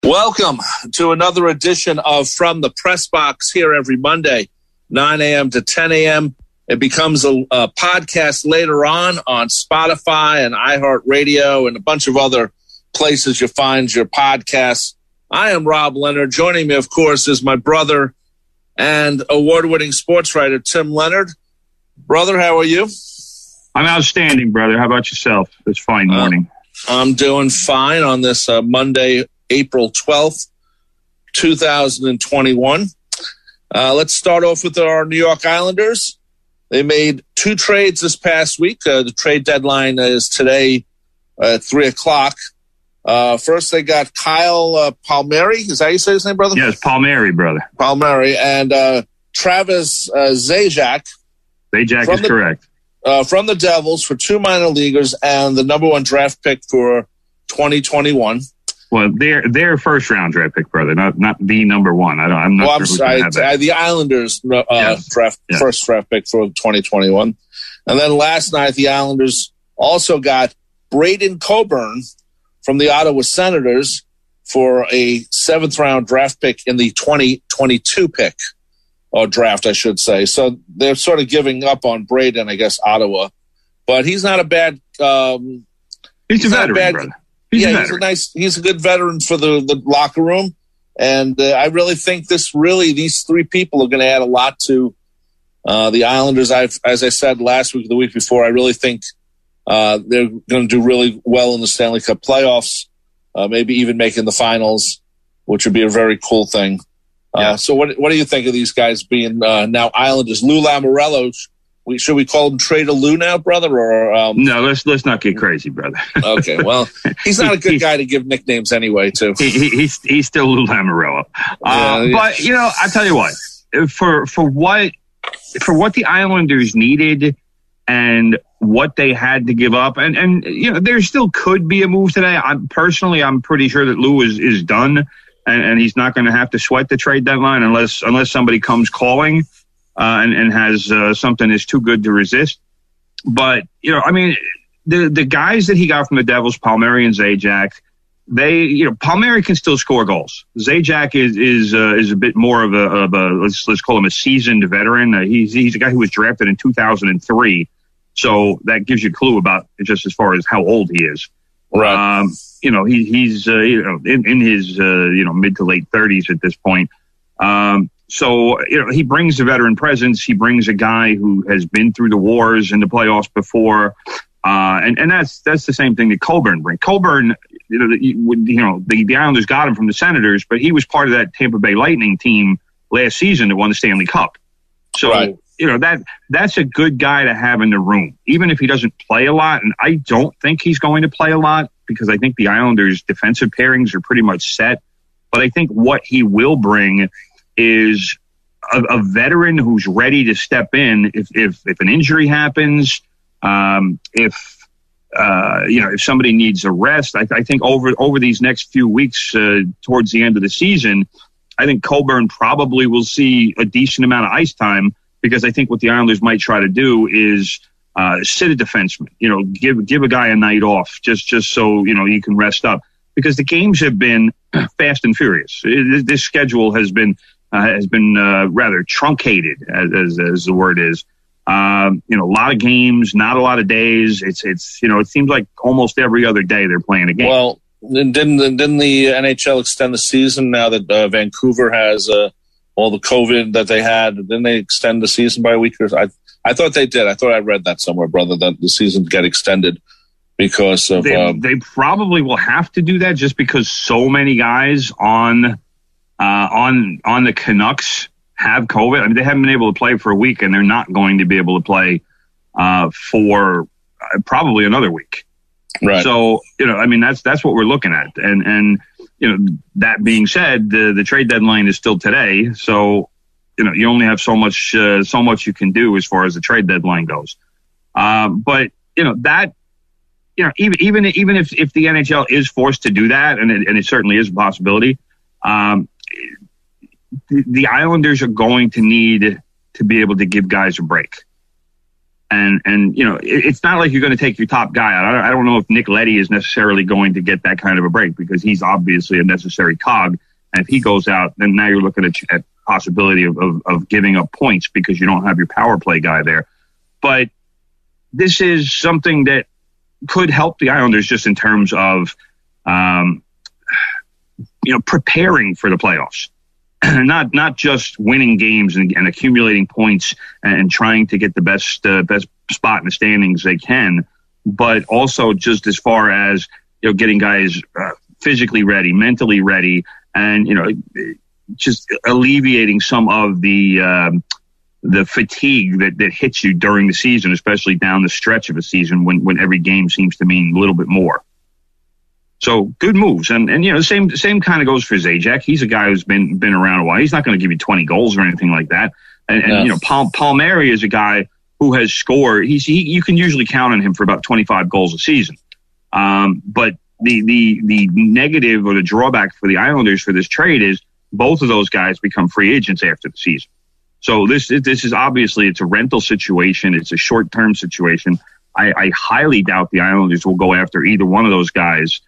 Welcome to another edition of From the Press Box here every Monday, 9 a.m. to 10 a.m. It becomes a podcast later on Spotify and iHeartRadio and a bunch of other places you find your podcasts. I am Rob Leonard. Joining me, of course, is my brother and award-winning sports writer, Tim Leonard. Brother, how are you? I'm outstanding, brother. How about yourself? It's fine morning. I'm doing fine on this Monday, April 12th, 2021. Let's start off with our New York Islanders. They made two trades this past week. The trade deadline is today at 3 o'clock. First, they got Kyle Palmieri. Is that how you say his name, brother? Yes, Palmieri, brother. Palmieri. And Travis Zajac. Zajac is correct. From the Devils for two minor leaguers and the number one draft pick for 2021. Well, their first round draft pick, brother, not the number one. I'm not. I'm sorry. The Islanders first draft pick for 2021, and then last night the Islanders also got Braden Coburn from the Ottawa Senators for a 7th round draft pick in the 2022 pick or draft, I should say. So they're sort of giving up on Braden, I guess, Ottawa, but he's not a bad. He's a veteran, brother. He's a good veteran for the locker room. And I really think these three people are going to add a lot to the Islanders. As I said last week, the week before, I really think they're going to do really well in the Stanley Cup playoffs, maybe even making the finals, which would be a very cool thing. So what do you think of these guys being now Islanders? Lou Lamoriello, should we call him Trader Lou now, brother? Or no, let's not get crazy, brother. Okay, well, he's not a good guy to give nicknames anyway, too. He's still Lou Lamoriello. But I tell you what, for what the Islanders needed and what they had to give up, and there still could be a move today. I'm pretty sure that Lou is done, and he's not going to have to sweat the trade deadline unless somebody comes calling. And has something that's too good to resist. But, the guys that he got from the Devils, Palmieri and Zajac, Palmieri can still score goals. Zajac is a bit more of a let's call him a seasoned veteran. He's a guy who was drafted in 2003. So that gives you a clue about just as far as how old he is. Right. He's in his mid to late 30s at this point. So, he brings a veteran presence. He brings a guy who has been through the wars in the playoffs before. And that's the same thing that Coburn brings. Coburn, the Islanders got him from the Senators, but he was part of that Tampa Bay Lightning team last season that won the Stanley Cup. So, right. That's a good guy to have in the room, even if he doesn't play a lot. And I don't think he's going to play a lot because I think the Islanders' defensive pairings are pretty much set. But I think what he will bring is a veteran who's ready to step in if an injury happens, if somebody needs a rest. I think over these next few weeks towards the end of the season, I think Coburn probably will see a decent amount of ice time because I think what the Islanders might try to do is sit a defenseman, give a guy a night off just so you can rest up because the games have been fast and furious. This schedule has been rather truncated, as the word is. A lot of games, not a lot of days. It seems like almost every other day they're playing a game. Well, didn't the NHL extend the season now that Vancouver has all the COVID that they had? Didn't they extend the season by a week? I thought they did. I thought I read that somewhere, brother, that the season get extended because of. They probably will have to do that just because so many guys on the Canucks have COVID. I mean, they haven't been able to play for a week, and they're not going to be able to play for probably another week. Right. So, that's what we're looking at. And that being said, the trade deadline is still today. So, you only have so much you can do as far as the trade deadline goes. But even if the NHL is forced to do that, and it certainly is a possibility, the Islanders are going to need to be able to give guys a break. And it's not like you're going to take your top guy out. I don't know if Nick Leddy is necessarily going to get that kind of a break because he's obviously a necessary cog. And if he goes out, then now you're looking at possibility of giving up points because you don't have your power play guy there. But this is something that could help the Islanders just in terms of, preparing for the playoffs. Not just winning games and accumulating points and trying to get the best spot in the standings they can, but also just as far as getting guys physically ready, mentally ready, and just alleviating some of the fatigue that hits you during the season, especially down the stretch of a season when every game seems to mean a little bit more. So good moves. And the same kind of goes for Zajac. He's a guy who's been around a while. He's not going to give you 20 goals or anything like that. And Palmieri is a guy who has scored. You can usually count on him for about 25 goals a season. But the negative or the drawback for the Islanders for this trade is both of those guys become free agents after the season. So this is obviously it's a rental situation. It's a short-term situation. I highly doubt the Islanders will go after either one of those guys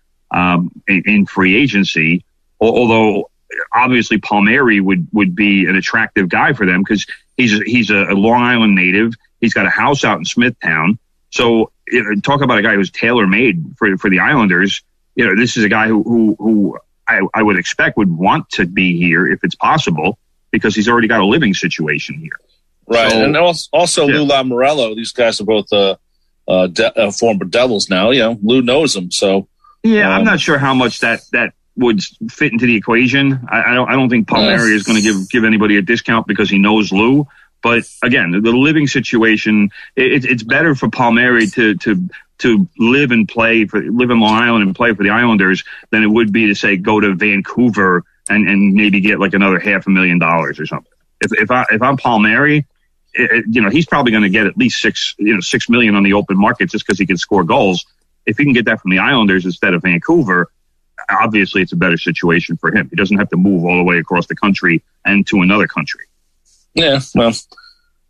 in free agency, although obviously Palmieri would be an attractive guy for them because he's a Long Island native. He's got a house out in Smithtown. So talk about a guy who's tailor-made for the Islanders. This is a guy who I would expect would want to be here if it's possible because he's already got a living situation here. Right, so, and also Lou Lamoriello. These guys are both former Devils now. Lou knows him, so. Yeah, I'm not sure how much that would fit into the equation. I don't think Palmieri is going to give anybody a discount because he knows Lou. But again, the living situation, it's better for Palmieri to live in Long Island and play for the Islanders than it would be to say go to Vancouver and maybe get like another $500,000 or something. If I'm Palmieri, he's probably going to get at least $6 million on the open market just because he can score goals. If he can get that from the Islanders instead of Vancouver, obviously it's a better situation for him. He doesn't have to move all the way across the country and to another country. Yeah, well,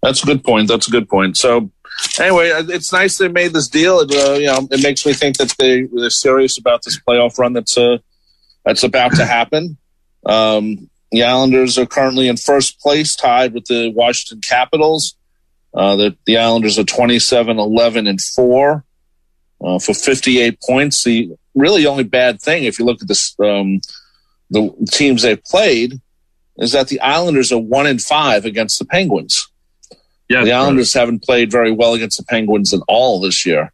that's a good point. So anyway, it's nice they made this deal. It makes me think that they're serious about this playoff run that's about to happen. The Islanders are currently in first place, tied with the Washington Capitals. The Islanders are 27-11-4. For 58 points. The really only bad thing, if you look at this, the teams they've played, is that the Islanders are 1-5 against the Penguins. Yeah, the Islanders haven't played very well against the Penguins at all this year.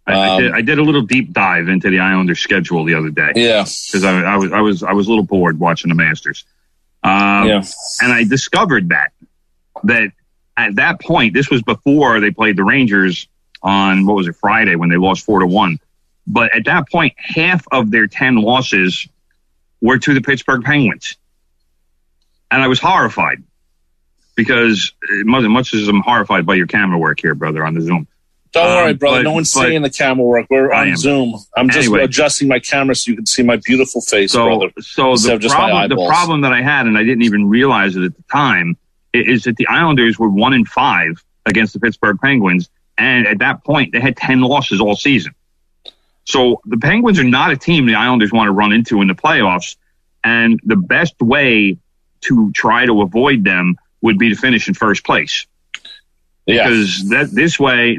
I did a little deep dive into the Islanders' schedule the other day. Yeah, because I was a little bored watching the Masters. And I discovered that at that point, this was before they played the Rangers on, Friday when they lost 4-1. But at that point, half of their 10 losses were to the Pittsburgh Penguins. And I was horrified because much as I'm horrified by your camera work here, brother, on the Zoom. Don't worry, brother. No one's seeing the camera work. We're on Zoom. I'm just adjusting my camera so you can see my beautiful face, brother. So the problem that I had, and I didn't even realize it at the time, is that the Islanders were 1-5 against the Pittsburgh Penguins. And at that point, they had 10 losses all season. So the Penguins are not a team the Islanders want to run into in the playoffs. And the best way to try to avoid them would be to finish in first place. Yeah. Because this way,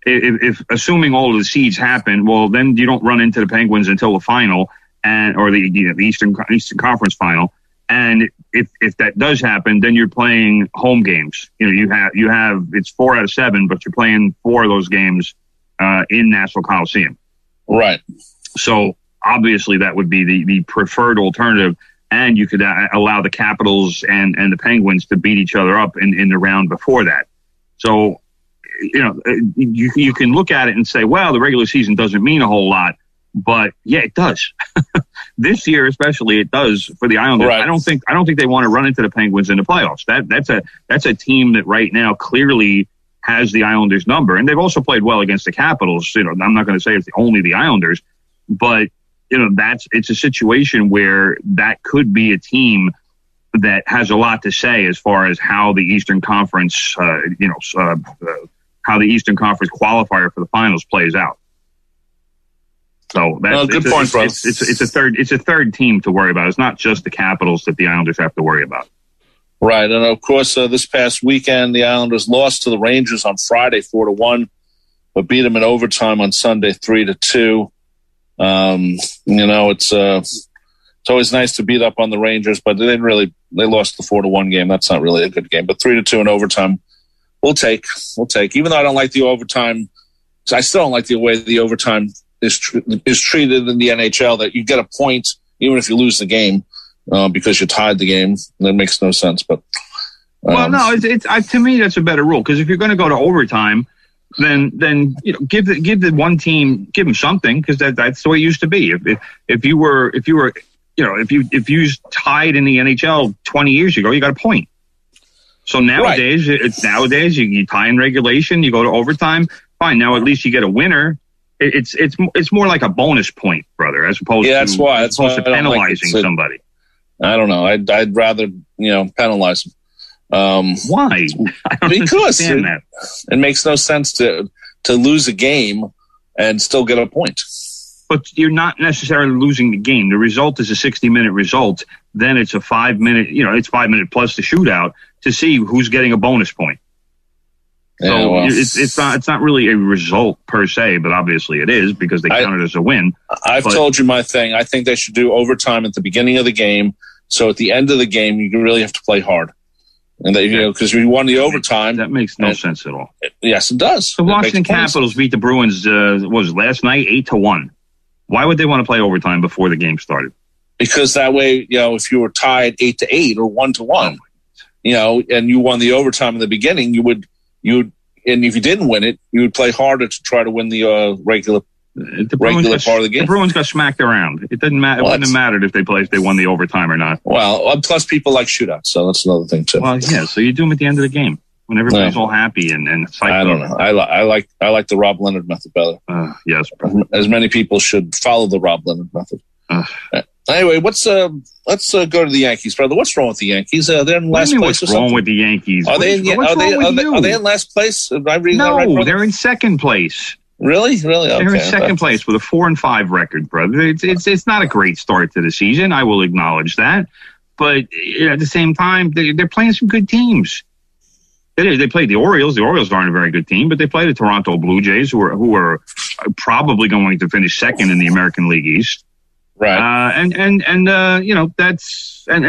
if assuming all of the seeds happen, well, then you don't run into the Penguins until the final or the Eastern Conference final. And if that does happen, then you're playing home games. You have it's 4 out of 7, but you're playing 4 of those games in Nassau Coliseum. Right. So obviously that would be the preferred alternative, and you could allow the Capitals and the Penguins to beat each other up in the round before that. So you can look at it and say, well, the regular season doesn't mean a whole lot. But yeah, it does. This year, especially, it does for the Islanders. Right. I don't think they want to run into the Penguins in the playoffs. That's a team that right now clearly has the Islanders' number, and they've also played well against the Capitals. I'm not going to say it's only the Islanders, but it's a situation where that could be a team that has a lot to say as far as how the Eastern Conference, how the Eastern Conference qualifier for the finals plays out. So that's good point, bro. It's a third team to worry about. It's not just the Capitals that the Islanders have to worry about. Right, and of course, this past weekend, the Islanders lost to the Rangers on Friday 4-1, but beat them in overtime on Sunday 3-2. It's always nice to beat up on the Rangers, but they lost the 4-1 game. That's not really a good game, but 3-2 in overtime, we'll take. Even though I don't like the overtime, I still don't like the way the overtime is treated in the NHL, that you get a point even if you lose the game because you tied the game. That makes no sense. But to me that's a better rule, because if you're going to go to overtime, then give the one team, give them something, because that's the way it used to be. If you tied in the NHL 20 years ago, you got a point. So nowadays, you tie in regulation, you go to overtime, fine. Now at least you get a winner. It's more like a bonus point, brother, as opposed to penalizing somebody. I don't know. I'd rather penalize them. Why? I don't understand that. It makes no sense to lose a game and still get a point. But you're not necessarily losing the game. The result is a 60-minute result. Then it's a 5-minute. It's 5 minute plus the shootout to see who's getting a bonus point. So it's not really a result per se, but obviously it is, because they count it as a win. I've told you my thing. I think they should do overtime at the beginning of the game, so at the end of the game you really have to play hard, and because we won the overtime. That makes no sense at all. Yes, it does. The Washington Capitals beat the Bruins. Was last night 8-1. Why would they want to play overtime before the game started? Because that way, if you were tied 8-8 or 1-1, and you won the overtime in the beginning, and if you didn't win it, you would play harder to try to win the regular part of the game. The Bruins got smacked around. It didn't matter. It wouldn't have mattered if they won the overtime or not. Well, plus people like shootouts, so that's another thing too. Well, yeah. So you do them at the end of the game when everybody's all happy and psyched. I don't know. I like the Rob Leonard method better. Yes, as many people should follow the Rob Leonard method. Anyway, let's go to the Yankees, brother. What's wrong with the Yankees? They're in last place. What's wrong with the Yankees? Are they in last place? No, they're in second place. Really? Okay. They're in second place with a 4-5 record, brother. It's not a great start to the season. I will acknowledge that, but at the same time, they're playing some good teams. They played the Orioles. The Orioles aren't a very good team, but they played the Toronto Blue Jays, who are probably going to finish second in the American League East. Right. And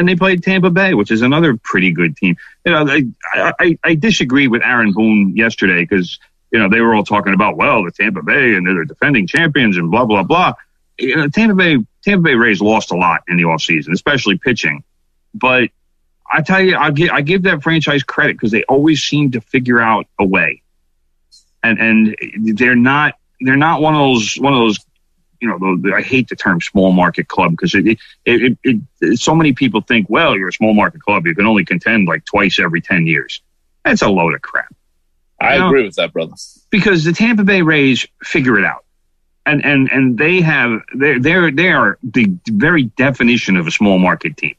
they played Tampa Bay, which is another pretty good team. I disagree with Aaron Boone yesterday, because they were all talking about, the Tampa Bay and they're defending champions and blah blah blah. Tampa Bay Rays lost a lot in the offseason, especially pitching. But I tell you, I give that franchise credit, because they always seem to figure out a way, and they're not one of those. I hate the term small market club, because so many people think, you're a small market club, you can only contend like twice every 10 years. That's a load of crap. I agree with that, brother. Because the Tampa Bay Rays figure it out, and they are the very definition of a small market team.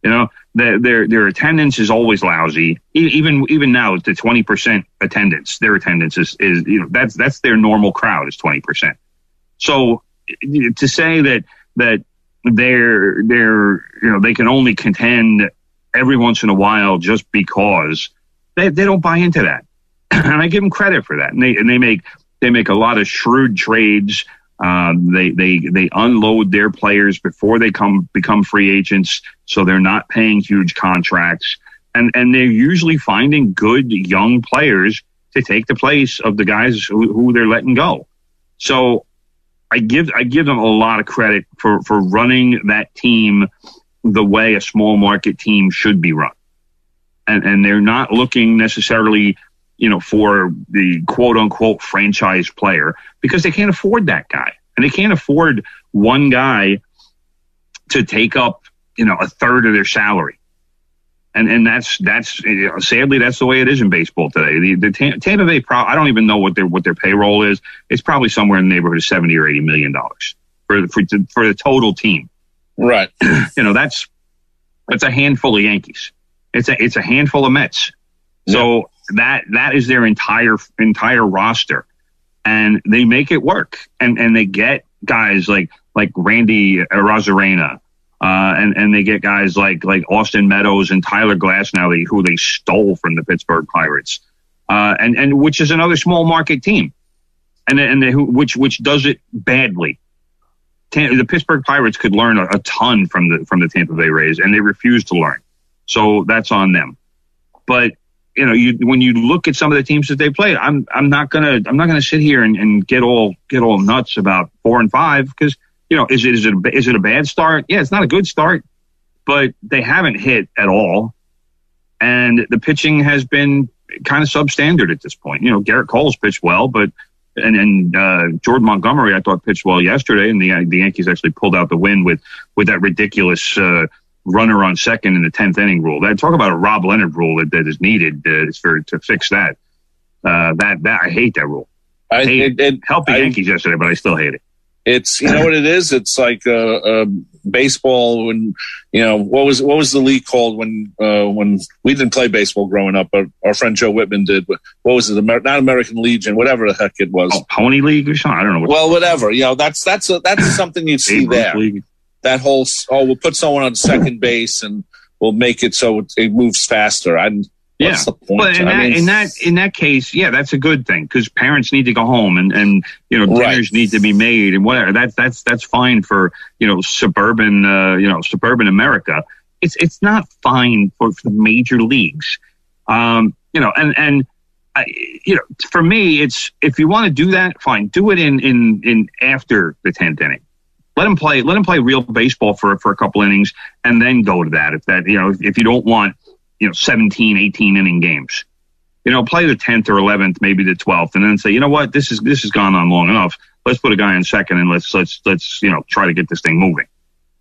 Their attendance is always lousy. Even now, the 20% attendance, their attendance is that's their normal crowd is 20%. So to say that they're they can only contend every once in a while just because they don't buy into that, and I give them credit for that. And they make a lot of shrewd trades. They unload their players before they become free agents, so they're not paying huge contracts, and they're usually finding good young players to take the place of the guys who they're letting go. So I give them a lot of credit for running that team the way a small market team should be run. And they're not looking necessarily, for the quote unquote franchise player, because they can't afford that guy. And they can't afford one guy to take up, a third of their salary. And that's sadly, that's the way it is in baseball today. The Tampa Bay, I don't even know what their payroll is. It's probably somewhere in the neighborhood of $70 or $80 million for the total team. Right. That's a handful of Yankees. It's a handful of Mets. So that is their entire roster, and they make it work, and they get guys like Randy Arozarena, and they get guys like Austin Meadows and Tyler Glasnow, who they stole from the Pittsburgh Pirates, and which is another small market team, which does it badly. The Pittsburgh Pirates could learn a ton from the Tampa Bay Rays, and they refuse to learn. So that's on them. But when you look at some of the teams that they played, I'm not gonna sit here and get all nuts about 4 and 5, because is it a bad start? Yeah, it's not a good start, but they haven't hit at all, and the pitching has been kind of substandard at this point. Garrett Cole's pitched well, but and Jordan Montgomery, I thought, pitched well yesterday, and the Yankees actually pulled out the win with that ridiculous runner on second in the 10th inning rule. Talk about a Rob Leonard rule that is needed to fix that. That I hate that rule. It helped the Yankees yesterday, but I still hate it. It's what it is. It's like baseball. When what was the league called when we didn't play baseball growing up, but our friend Joe Whitman did. What was it? Not American Legion, whatever the heck it was. Pony League or something. I don't know. Well, whatever. That's something you see there. League. That whole we'll put someone on second base and we'll make it so it moves faster. What's the point? But in that case, yeah, that's a good thing, because parents need to go home and dinners need to be made and whatever. That's fine for suburban America. It's not fine for the major leagues. For me, it's, if you want to do that, fine, do it in after the 10th inning. Let them play real baseball for a couple innings, and then go to that. If you don't want 17, 18 inning games, play the 10th or 11th, maybe the 12th, and then say, you know what, this has gone on long enough. Let's put a guy in second and let's try to get this thing moving,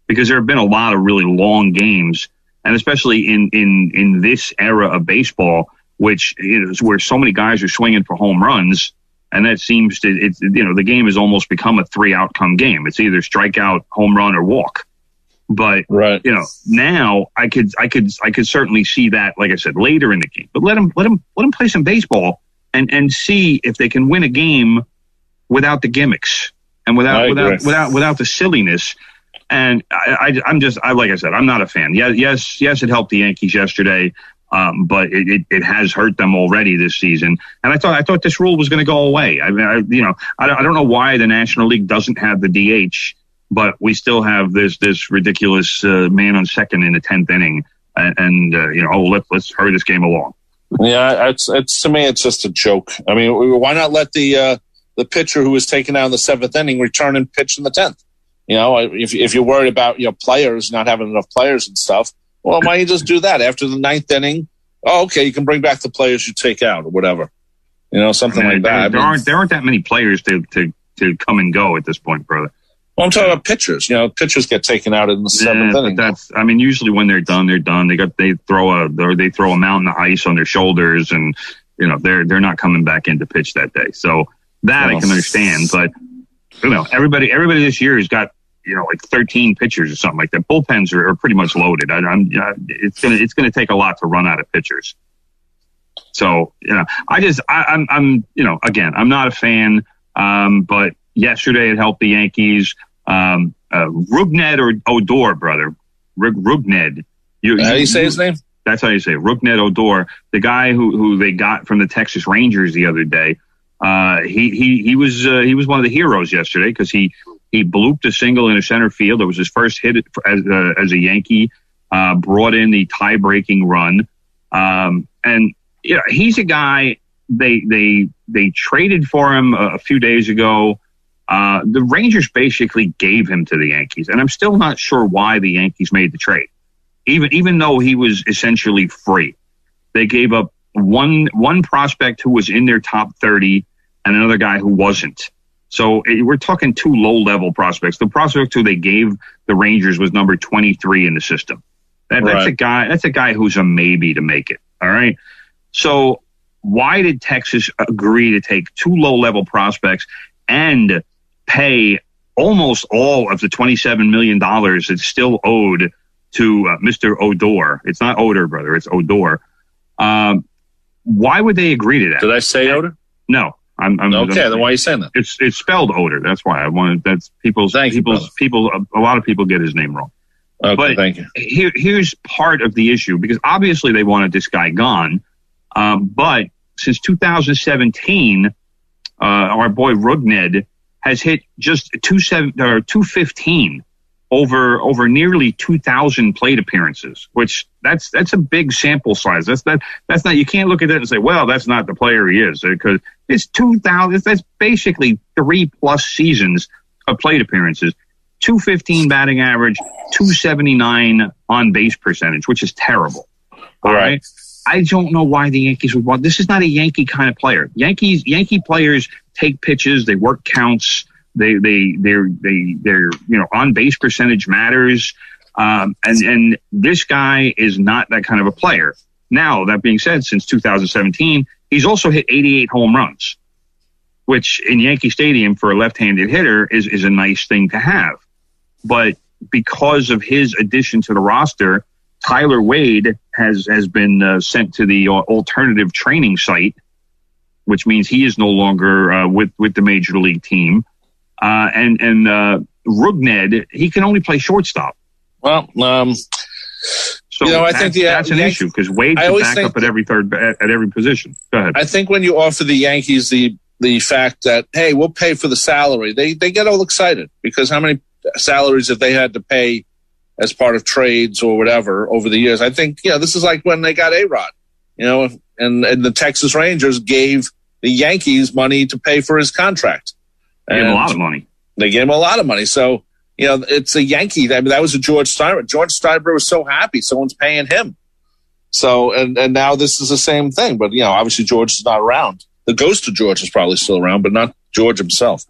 because there have been a lot of really long games, and especially in this era of baseball, which is where so many guys are swinging for home runs. And that seems to, the game has almost become a 3-outcome game. It's either strikeout, home run, or walk. But, now I could certainly see that, like I said, later in the game. But let them play some baseball and see if they can win a game without the gimmicks and without the silliness. And I'm like I said, I'm not a fan. Yes, it helped the Yankees yesterday. But it has hurt them already this season. And I thought this rule was going to go away. I don't know why the National League doesn't have the DH, but we still have this ridiculous man on second in the 10th inning. Let's hurry this game along. Yeah, it's to me, it's just a joke. I mean, why not let the pitcher who was taken out in the 7th inning return and pitch in the 10th? If you're worried about players not having enough players and stuff. Well, why don't you just do that after the 9th inning? Oh, okay, you can bring back the players you take out or whatever. Something like that. There aren't that many players to come and go at this point, brother. Well, I'm talking about pitchers. Pitchers get taken out in the 7th inning. Usually when they're done, they're done. They throw a mountain of ice on their shoulders, and they're not coming back in to pitch that day. So that I can understand, but everybody this year has got like 13 pitchers or something like that. Bullpens are pretty much loaded. It's gonna take a lot to run out of pitchers. So I'm not a fan. But yesterday it helped the Yankees. Rougned or Odor, brother. Rougned. How do you say his name? That's how you say it. Rougned Odor, the guy who they got from the Texas Rangers the other day. He was one of the heroes yesterday, because he blooped a single in a center field. It was his first hit as a Yankee, brought in the tie-breaking run. He's a guy, they traded for him a few days ago. The Rangers basically gave him to the Yankees, and I'm still not sure why the Yankees made the trade. Even though he was essentially free. They gave up one prospect who was in their top 30 and another guy who wasn't. So we're talking 2 low-level prospects. The prospect who they gave the Rangers was number 23 in the system. That's a guy who's a maybe to make it. All right. So why did Texas agree to take 2 low-level prospects and pay almost all of the $27 million that's still owed to Mr. Odor? It's not Odor, brother. It's Odor. why would they agree to that? Did I say Oder? No. I'm okay. Then why are you saying that? It's spelled Oder. That's why I wanted. That's people. A lot of people get his name wrong. Okay, but thank you. Here's part of the issue, because obviously they wanted this guy gone. But since 2017, our boy Rugned has hit just 215 over nearly 2,000 plate appearances, which that's a big sample size. That's not, you can't look at it and say, well, that's not the player he is, because it's 2,000. That's basically 3+ seasons of plate appearances. 215 batting average, 279 on base percentage, which is terrible. All right. I don't know why the Yankees would want. This is not a Yankee kind of player. Yankee players take pitches, they work counts, they're on base percentage matters. And this guy is not that kind of a player. Now, that being said, since 2017, he's also hit 88 home runs, which in Yankee Stadium for a left-handed hitter is a nice thing to have. But because of his addition to the roster, Tyler Wade has been sent to the alternative training site, which means he is no longer with the major league team. And Rugned, he can only play shortstop. Well, so I think that's an issue, because Wade can back up at every position. Go ahead. I think when you offer the Yankees the fact that, hey, we'll pay for the salary, they get all excited, because how many salaries have they had to pay as part of trades or whatever over the years? I think, this is like when they got A-Rod, and the Texas Rangers gave the Yankees money to pay for his contract. They gave him a lot of money. They gave him a lot of money. So, it's a Yankee. I mean, that was a George Steinbrenner. George Steinbrenner was so happy someone's paying him. So, and now this is the same thing. But, obviously George is not around. The ghost of George is probably still around, but not George himself.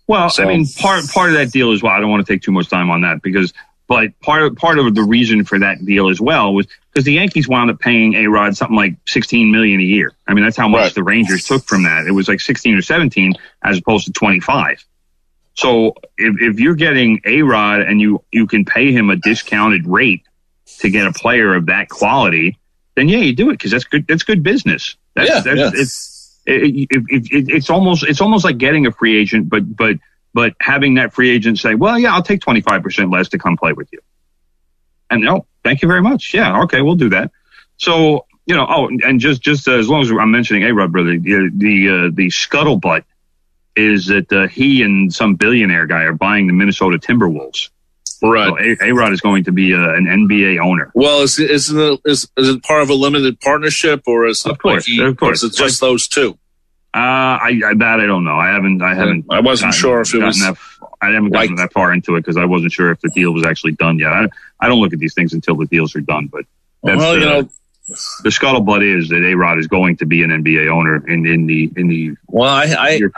Well, so, I mean, part of that deal as well, I don't want to take too much time on that, but part of the reason for that deal as well was because the Yankees wound up paying A-Rod something like $16 million a year. I mean, that's how much the Rangers took from that. It was like 16 or 17 as opposed to 25. So if you're getting A-Rod and you can pay him a discounted rate to get a player of that quality, then you do it, because that's good. That's good business. It's almost like getting a free agent, but having that free agent say, well, yeah, I'll take 25% less to come play with you. And no, thank you very much. Yeah, okay, we'll do that. So, and just as long as I'm mentioning A-Rod, brother, the scuttlebutt is that he and some billionaire guy are buying the Minnesota Timberwolves. Right. So A-Rod is going to be an NBA owner. Well, is it part of a limited partnership, or is it of course. Is it just those two? I don't know. I wasn't sure if it was. I haven't gotten that far into it, because I wasn't sure if the deal was actually done yet. I don't look at these things until the deals are done. But that's, the scuttlebutt is that A-Rod is going to be an NBA owner in the. Well,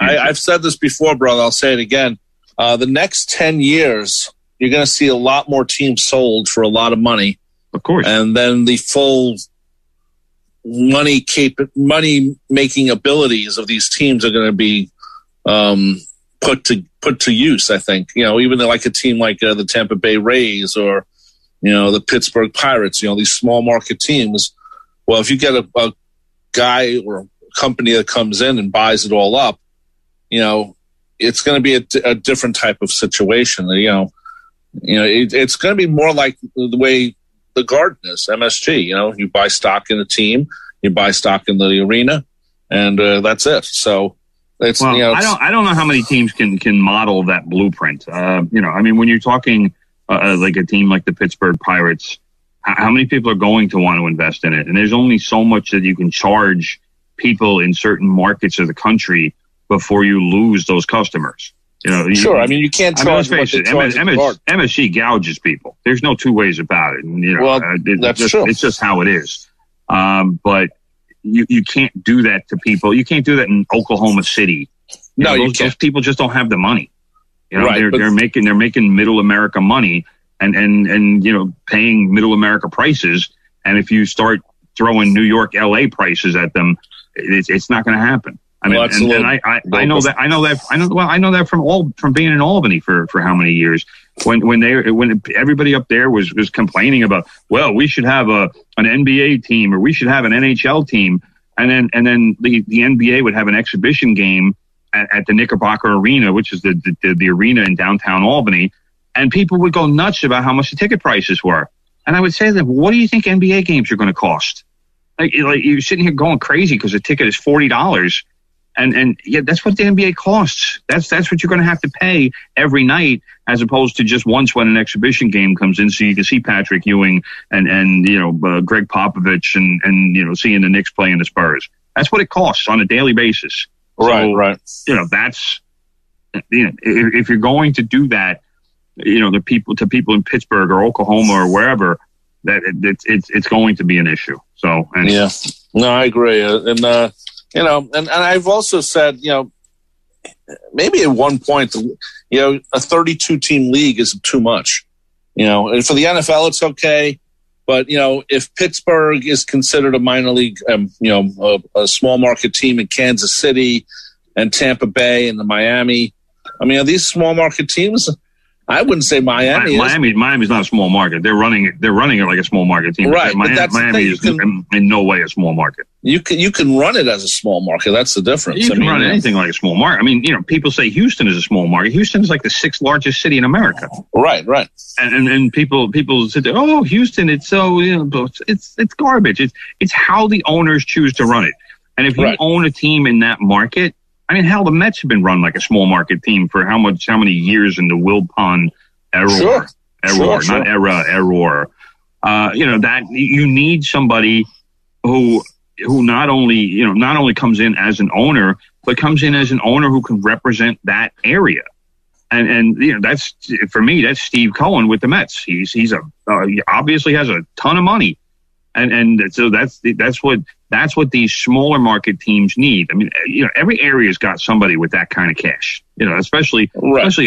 I've said this before, brother. I'll say it again. The next 10 years, you're going to see a lot more teams sold for a lot of money. Of course. And then the full money making abilities of these teams are going to be put to use. I think, even like a team like the Tampa Bay Rays or the Pittsburgh Pirates, these small market teams. Well, if you get a guy or a company that comes in and buys it all up, it's going to be a different type of situation. It's going to be more like the way the Garden is, MSG. You buy stock in a team, you buy stock in the arena, and that's it. So it's I don't know how many teams can model that blueprint. I mean, when you're talking like a team like the Pittsburgh Pirates, how many people are going to want to invest in it? And there's only so much that you can charge people in certain markets of the country before you lose those customers. Sure. I mean, you can't charge. Let's face it, MSG gouges people. There's no two ways about it. And, that's true. It's just how it is. But you can't do that to people. You can't do that in Oklahoma City. Those people just don't have the money. They're making middle America money and paying middle America prices. And if you start throwing New York, LA prices at them, it's not going to happen. I mean, I know that from being in Albany for how many years, when everybody up there was complaining about, well, we should have an NBA team or we should have an NHL team. And then the NBA would have an exhibition game at the Knickerbocker Arena, which is the arena in downtown Albany. And people would go nuts about how much the ticket prices were. And I would say to them, what do you think NBA games are going to cost? Like you're sitting here going crazy because a ticket is $40. And yeah, that's what the NBA costs. That's what you're going to have to pay every night, as opposed to just once when an exhibition game comes in, so you can see Patrick Ewing and Greg Popovich and seeing the Knicks playing the Spurs. That's what it costs on a daily basis. Right. That's if you're going to do that, the people in Pittsburgh or Oklahoma or wherever, that it's going to be an issue. So yeah, no, I agree, and I've also said, maybe at one point, a 32-team league is too much. And for the NFL, it's okay. But, if Pittsburgh is considered a minor league, a small market team in Kansas City and Tampa Bay and Miami, are these small market teams? I wouldn't say Miami's not a small market. They're running it like a small market team. Right. Miami is in no way a small market. You can run it as a small market. That's the difference. You can run anything like a small market. People say Houston is a small market. Houston is like the 6th largest city in America. Right. And people sit there, oh, Houston, it's so, it's garbage. It's how the owners choose to run it. And if you own a team in that market, hell, the Mets have been run like a small market team for how many years in the Wilpon error. That you need somebody who not only comes in as an owner, but comes in as an owner who can represent that area. And that's, for me, that's Steve Cohen with the Mets. He obviously has a ton of money. And so that's what these smaller market teams need. Every area's got somebody with that kind of cash, especially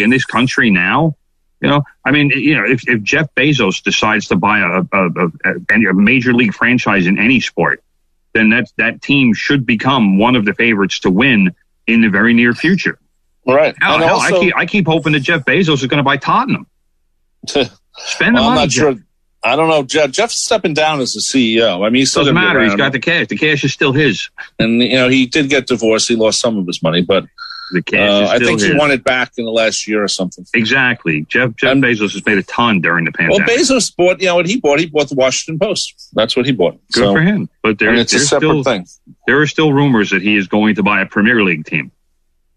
in this country now. If Jeff Bezos decides to buy a major league franchise in any sport, then that team should become one of the favorites to win in the very near future. Right. I keep hoping that Jeff Bezos is going to buy Tottenham. Spend the money. I'm not sure. I don't know. Jeff's stepping down as the CEO. He still doesn't matter. He's got the cash. The cash is still his. And he did get divorced. He lost some of his money, but the cash is still I think his. He won it back in the last year or something. Exactly. Jeff Bezos has made a ton during the pandemic. Well, Bezos bought. What he bought? He bought the Washington Post. That's what he bought. Good for him. But it's a separate thing. There are still rumors that he is going to buy a Premier League team.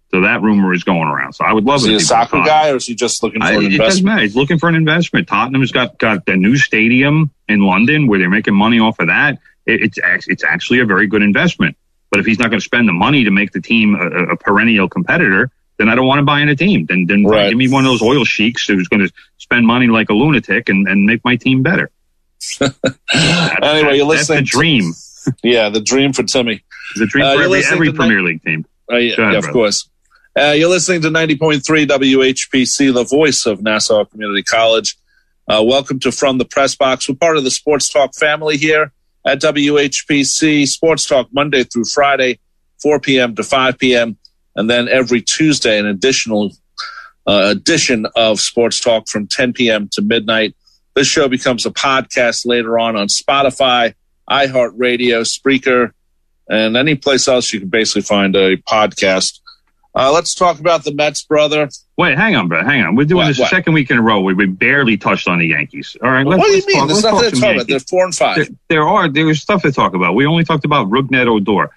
So that rumor is going around. So I would love it. Is he a soccer guy, or is he just looking for an investment? It doesn't matter. He's looking for an investment. Tottenham's got the new stadium in London where they're making money off of that. It's actually a very good investment. But if he's not going to spend the money to make the team a perennial competitor, then I don't want to buy in a team. Then give me one of those oil sheiks who's going to spend money like a lunatic and make my team better. Anyway, you're listening. That's the dream. Yeah, the dream for Timmy. The dream for every Premier League team. Yeah, of course. You're listening to 90.3 WHPC, the voice of Nassau Community College. Welcome to From the Press Box. We're part of the Sports Talk family here at WHPC. Sports Talk Monday through Friday, 4 p.m. to 5 p.m. And then every Tuesday, an additional edition of Sports Talk from 10 p.m. to midnight. This show becomes a podcast later on Spotify, iHeartRadio, Spreaker, and any place else you can basically find a podcast. Let's talk about the Mets, brother. Wait, hang on, bro. Hang on. We're doing this the second week in a row where we barely touched on the Yankees. All right. What do you mean? There's nothing to talk about. They're 4-5. There's stuff to talk about. We only talked about Rougned Odor.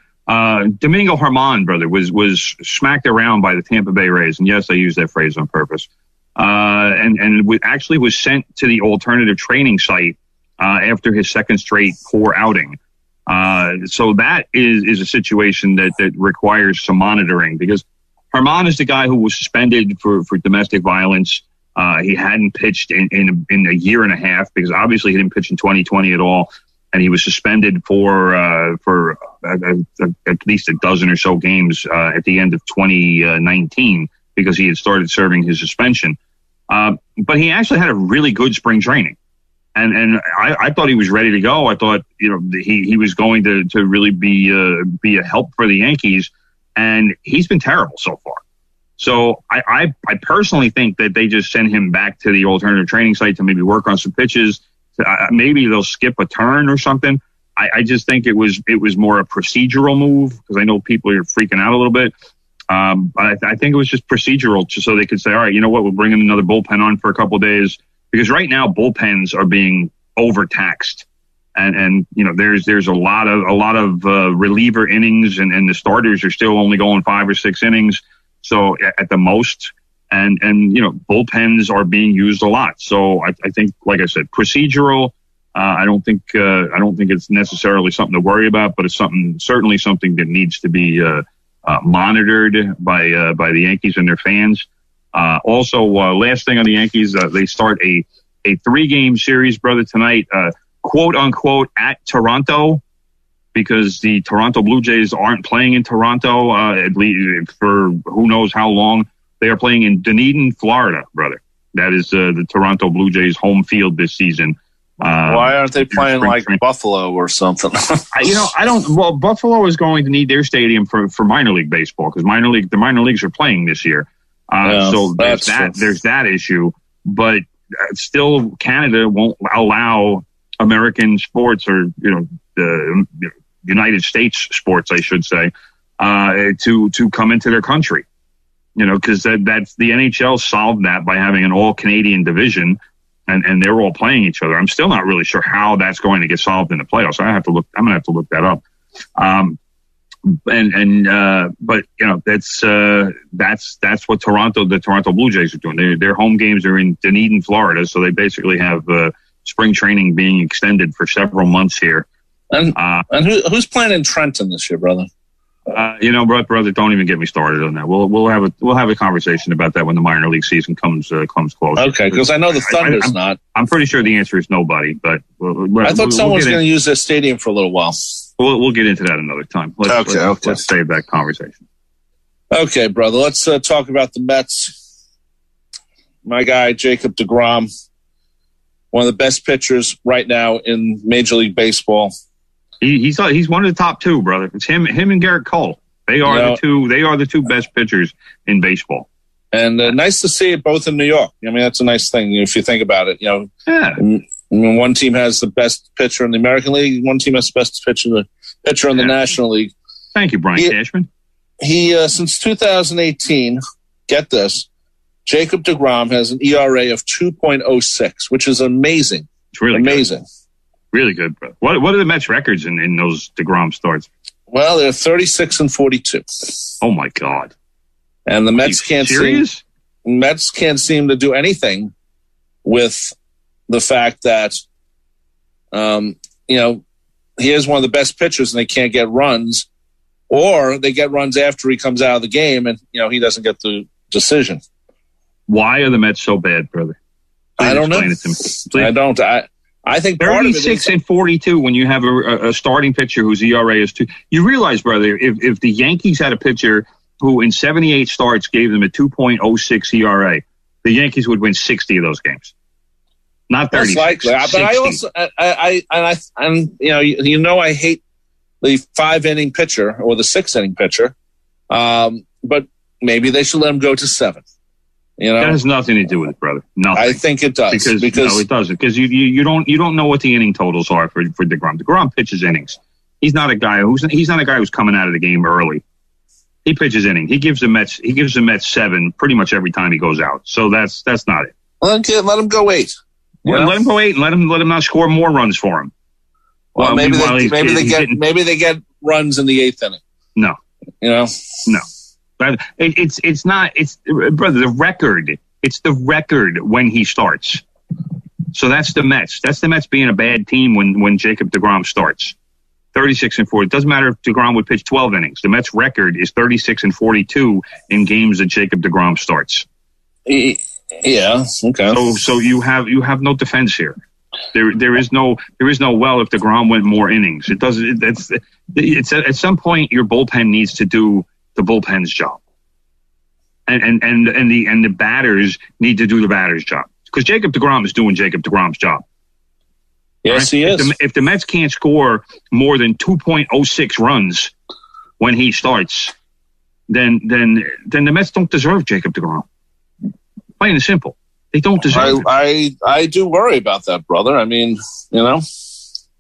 Domingo Germán, brother, was smacked around by the Tampa Bay Rays. And yes, I use that phrase on purpose. And actually was sent to the alternative training site after his second straight poor outing. So that is a situation that requires some monitoring, because Germán is the guy who was suspended for domestic violence. He hadn't pitched in a year and a half, because obviously he didn't pitch in 2020 at all. And he was suspended for at least a dozen or so games at the end of 2019 because he had started serving his suspension. But he actually had a really good spring training. And I thought he was ready to go. I thought, he was going to really be a help for the Yankees. And he's been terrible so far. So I personally think that they just send him back to the alternative training site to maybe work on some pitches. Maybe they'll skip a turn or something. I just think it was more a procedural move because I know people are freaking out a little bit. I think it was just procedural, just so they could say, all right, you know what, we're bringing another bullpen on for a couple of days, because right now bullpens are being overtaxed, and you know there's a lot of reliever innings, and the starters are still only going 5 or 6 innings, so at the most, and you know bullpens are being used a lot. So I think, like I said, procedural. I don't think it's necessarily something to worry about, but it's certainly something that needs to be monitored by the Yankees and their fans. Also, last thing on the Yankees, they start a 3-game series, brother, tonight, quote unquote, at Toronto, because the Toronto Blue Jays aren't playing in Toronto at least for who knows how long. They are playing in Dunedin, Florida, brother. That is the Toronto Blue Jays' home field this season. Why aren't they playing like Buffalo or something? Well, Buffalo is going to need their stadium for minor league baseball, because the minor leagues are playing this year. So there's that issue. But still, Canada won't allow American sports, or the United States sports, I should say, to come into their country. Because that's the NHL solved that by having an all Canadian division. And they're all playing each other. I'm still not really sure how that's going to get solved in the playoffs. I'm going to have to look that up. But that's what the Toronto Blue Jays are doing. Their home games are in Dunedin, Florida. So they basically have spring training being extended for several months here. And who's playing in Trenton this year, brother? Brother, don't even get me started on that. We'll have a conversation about that when the minor league season comes close. Okay, because I know the Thunder's not. I'm pretty sure the answer is nobody, but I thought someone was going to use their stadium for a little while. We'll get into that another time. Let's save that conversation. Okay, brother. Let's talk about the Mets. My guy, Jacob deGrom, one of the best pitchers right now in Major League Baseball. He's one of the top 2, brother. It's him and Garrett Cole. They are the two best pitchers in baseball. And nice to see it both in New York. I mean, that's a nice thing if you think about it. Yeah. One team has the best pitcher in the American League. One team has the best pitcher in the National League. Thank you, Brian Cashman. He since 2018, get this, Jacob deGrom has an ERA of 2.06, which is amazing. It's really amazing. Good. Really good, bro. What are the Mets records in those deGrom starts? Well, they're 36 and 42. Oh my God! And the Mets can't seem to do anything with the fact that he is one of the best pitchers and they can't get runs, or they get runs after he comes out of the game and he doesn't get the decision. Why are the Mets so bad, brother? Please I don't know. Explain it to me. Please. I don't. I think 36 and 42 when you have a starting pitcher whose ERA is 2. You realize, brother, if the Yankees had a pitcher who in 78 starts gave them a 2.06 ERA, the Yankees would win 60 of those games. Not 30. Likely. But I also, I hate the 5-inning pitcher or the 6-inning pitcher, but maybe they should let him go to 7. That has nothing to do with it, brother. Nothing. I think it does because no, it doesn't. Because you don't know what the inning totals are for deGrom. deGrom pitches innings. He's not a guy who's coming out of the game early. He pitches innings. He gives the Mets 7 pretty much every time he goes out. So that's not it. Let him go 8. Let him go 8 and let him not score more runs for him. Well, maybe they get runs in the 8th inning. No. No. But it's not brother, the record. It's the record when he starts. So that's the Mets. That's the Mets being a bad team when Jacob deGrom starts. 36 and 40. It doesn't matter if deGrom would pitch 12 innings. The Mets record is 36 and 42 in games that Jacob deGrom starts. Yeah. Okay. So you have no defense here. There is no well if deGrom went more innings. It doesn't. It's at some point your bullpen needs to do the bullpen's job, and the batters need to do the batter's job, because Jacob deGrom is doing Jacob deGrom's job. Yes, right? He is. If the Mets can't score more than 2.06 runs when he starts, then the Mets don't deserve Jacob deGrom. Plain and simple, they don't deserve it. I do worry about that, brother. I mean,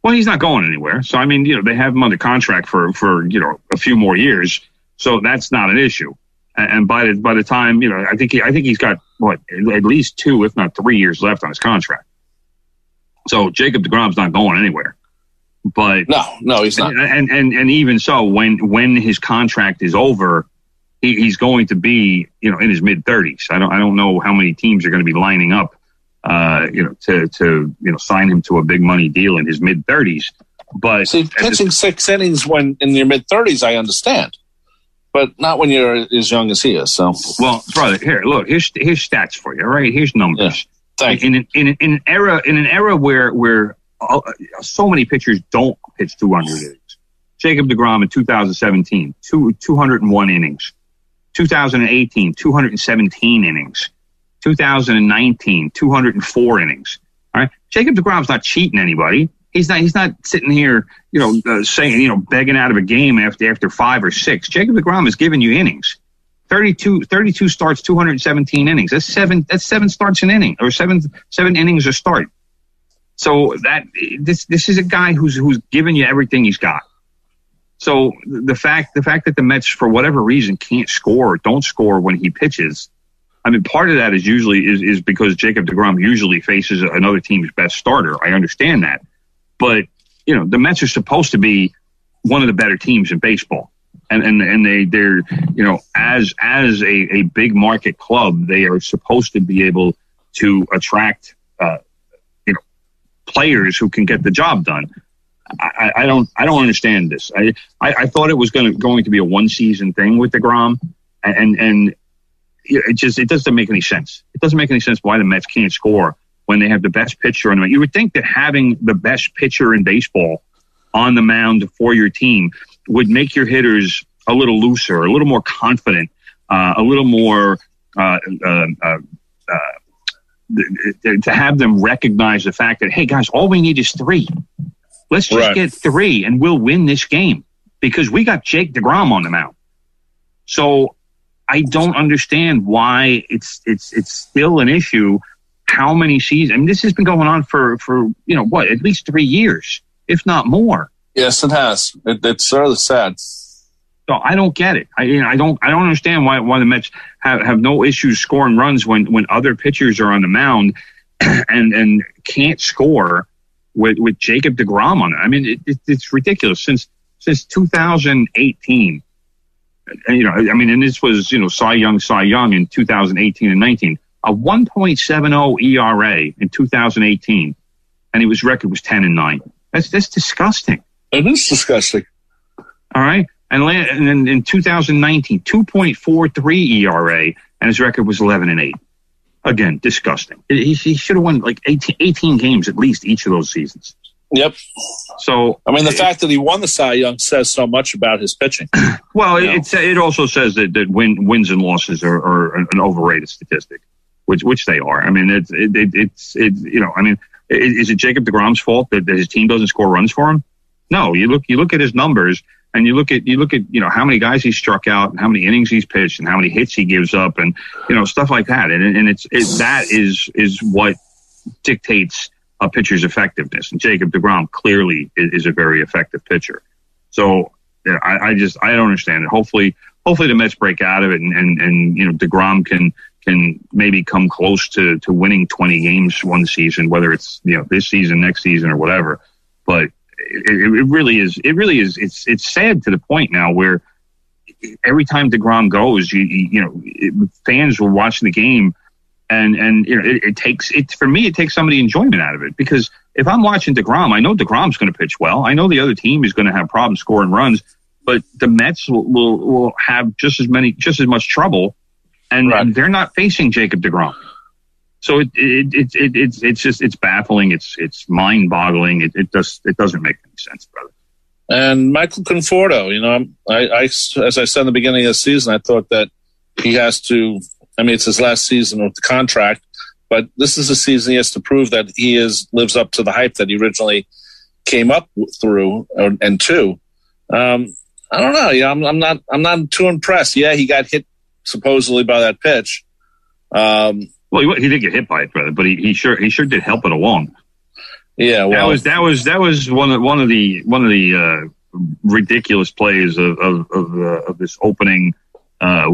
Well, he's not going anywhere. So, I mean, they have him under contract for a few more years. So that's not an issue. And by the time, I think he's got at least 2, if not 3 years left on his contract. So Jacob deGrom's not going anywhere. But no, he's not. And even so, when his contract is over, he's going to be, in his mid-30s. I don't know how many teams are going to be lining up, to sign him to a big money deal in his mid-30s. But see, pitching 6 innings when in your mid-30s, I understand, but not when you're as young as he is. So, well, brother, here's stats for you. All right, here's numbers. Yeah, thank you. In an era where so many pitchers don't pitch 200 innings. Jacob deGrom in 2017, 201 innings. 2018, 217 innings. 2019, 204 innings. All right. Jacob deGrom's not cheating anybody. He's not sitting here, saying, begging out of a game after 5 or 6. Jacob deGrom is giving you innings. 32 starts, 217 innings. That's 7 starts an inning, or seven innings a start. So this is a guy who's giving you everything he's got. So the fact that the Mets, for whatever reason, can't score or don't score when he pitches, I mean, part of that is because Jacob deGrom usually faces another team's best starter. I understand that. But, the Mets are supposed to be one of the better teams in baseball. And they're, as a big market club, they are supposed to be able to attract, players who can get the job done. I don't understand this. I thought it was going to be a 1-season thing with deGrom, and it doesn't make any sense. It doesn't make any sense why the Mets can't score when they have the best pitcher on the mound. You would think that having the best pitcher in baseball on the mound for your team would make your hitters a little looser, a little more confident, a little more to have them recognize the fact that, hey, guys, all we need is 3. Let's just get 3 and we'll win this game because we got Jake deGrom on the mound. So I don't understand why it's still an issue. How many seasons? I mean, this has been going on for at least 3 years, if not more. Yes, it has. It's sort of sad. So I don't get it. I don't understand why the Mets have no issues scoring runs when other pitchers are on the mound and can't score with Jacob deGrom on it. I mean, it's ridiculous. Since 2018, and this was Cy Young in 2018 and 19, a 1.70 ERA in 2018, and his record was 10-9. That's disgusting. It is disgusting. All right. And in 2019, 2.43 ERA, and his record was 11-8. Again, disgusting. He should have won like 18 games at least each of those seasons. Yep. So I mean, the fact that he won the Cy Young says so much about his pitching. Well, it also says that wins and losses are an overrated statistic, which they are. I mean, is it Jacob deGrom's fault that his team doesn't score runs for him? No. You look at his numbers. And you look at how many guys he struck out, and how many innings he's pitched, and how many hits he gives up, and stuff like that. And that is what dictates a pitcher's effectiveness. And Jacob deGrom clearly is a very effective pitcher. So I don't understand it. Hopefully the Mets break out of it, and deGrom can maybe come close to winning 20 games one season, whether it's this season, next season, or whatever. But it really is. It's sad to the point now where every time deGrom goes, fans will watch the game, and it takes some of the enjoyment out of it, because if I'm watching deGrom, I know deGrom's going to pitch well. I know the other team is going to have problems scoring runs, but the Mets will have just as much trouble, and they're not facing Jacob deGrom. So it's baffling. It's mind-boggling. It doesn't make any sense, brother. And Michael Conforto, as I said in the beginning of the season, I thought that he has to. I mean, it's his last season with the contract, but this is a season he has to prove that he lives up to the hype that he originally came up through and to. I don't know. I'm not too impressed. Yeah, he got hit supposedly by that pitch. Well, he did get hit by it, brother, but he sure did help it along. Yeah, well, that was one of the ridiculous plays of this opening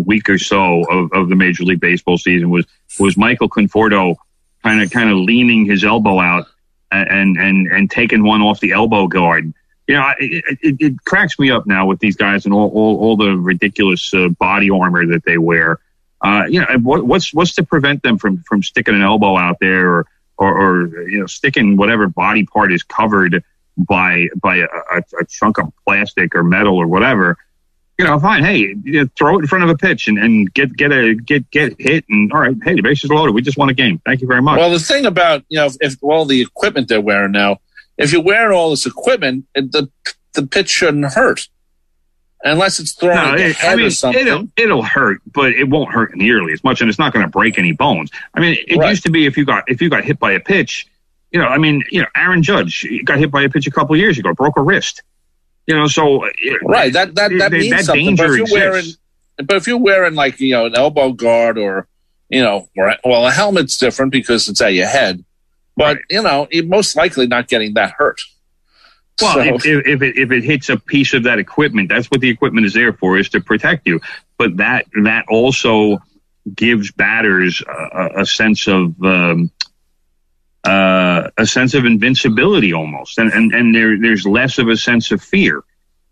week or so of the Major League Baseball season was Michael Conforto kind of leaning his elbow out and taking one off the elbow guard. You know, it cracks me up now with these guys and all the ridiculous body armor that they wear. You know, what's to prevent them from sticking an elbow out there or you know, sticking whatever body part is covered by a chunk of plastic or metal or whatever. You know, fine. Hey, you know, throw it in front of a pitch and get hit. And all right, hey, the base is loaded. We just won a game. Thank you very much. Well, the thing about, you know, if all the equipment they're wearing now, if you're wearing all this equipment, the pitch shouldn't hurt. Unless it's thrown at the head or something. It'll hurt, but it won't hurt nearly as much, and it's not going to break any bones. I mean, it used to be if you got hit by a pitch, you know, I mean, you know, Aaron Judge got hit by a pitch a couple of years ago, broke a wrist. You know, so right, that means that something. But if you're wearing like, you know, an elbow guard or, you know, well, a helmet's different because it's at your head. But, you know, you're most likely not getting that hurt. Well, so, if it hits a piece of that equipment, that's what the equipment is there for, is to protect you. But that also gives batters a sense of invincibility almost, and there's less of a sense of fear.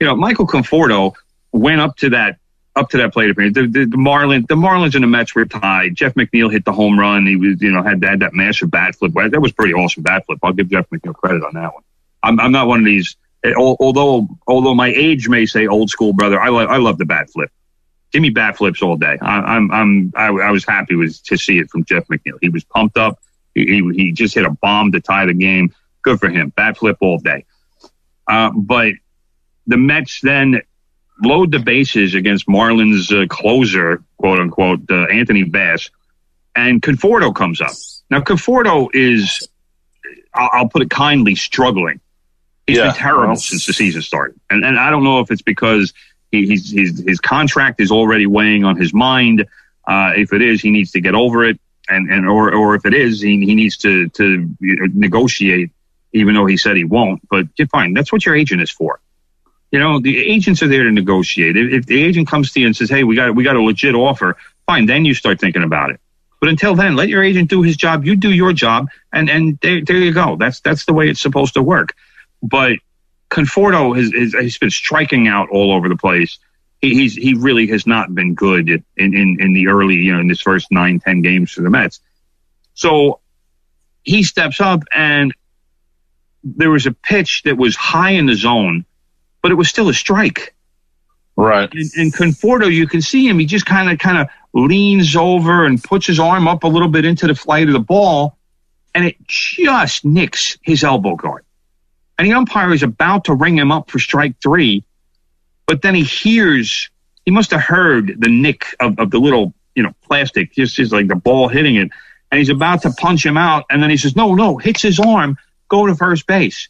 You know, Michael Conforto went up to that plate appearance. The Marlins and the Mets were tied. Jeff McNeil hit the home run. He was, you know, had that massive bat flip. That was pretty awesome bat flip. I'll give Jeff McNeil credit on that one. I'm not one of these. Although my age may say old school, brother, I love the bat flip. Give me bat flips all day. I was happy to see it from Jeff McNeil. He was pumped up. He just hit a bomb to tie the game. Good for him. Bat flip all day. But the Mets then load the bases against Marlins closer, quote unquote, Anthony Bass, and Conforto comes up. Now Conforto is, I'll put it kindly, struggling. He's been terrible since the season started, and I don't know if it's because his contract is already weighing on his mind. If it is, he needs to get over it, or if it is, he needs to negotiate, even though he said he won't. But fine, that's what your agent is for. You know, the agents are there to negotiate. If the agent comes to you and says, "Hey, we got a legit offer," fine, then you start thinking about it. But until then, let your agent do his job. You do your job, and there you go. That's the way it's supposed to work. But Conforto he's been striking out all over the place. He really has not been good in the early, you know, in this first 9-10 games for the Mets. So he steps up, and there was a pitch that was high in the zone, but it was still a strike. Right. And Conforto, you can see him. He just kind of leans over and puts his arm up a little bit into the flight of the ball, and it just nicks his elbow guard. And the umpire is about to ring him up for strike 3, but then he must have heard the nick of the little, you know, plastic, just like the ball hitting it, and he's about to punch him out, and then he says, no, hits his arm, go to first base.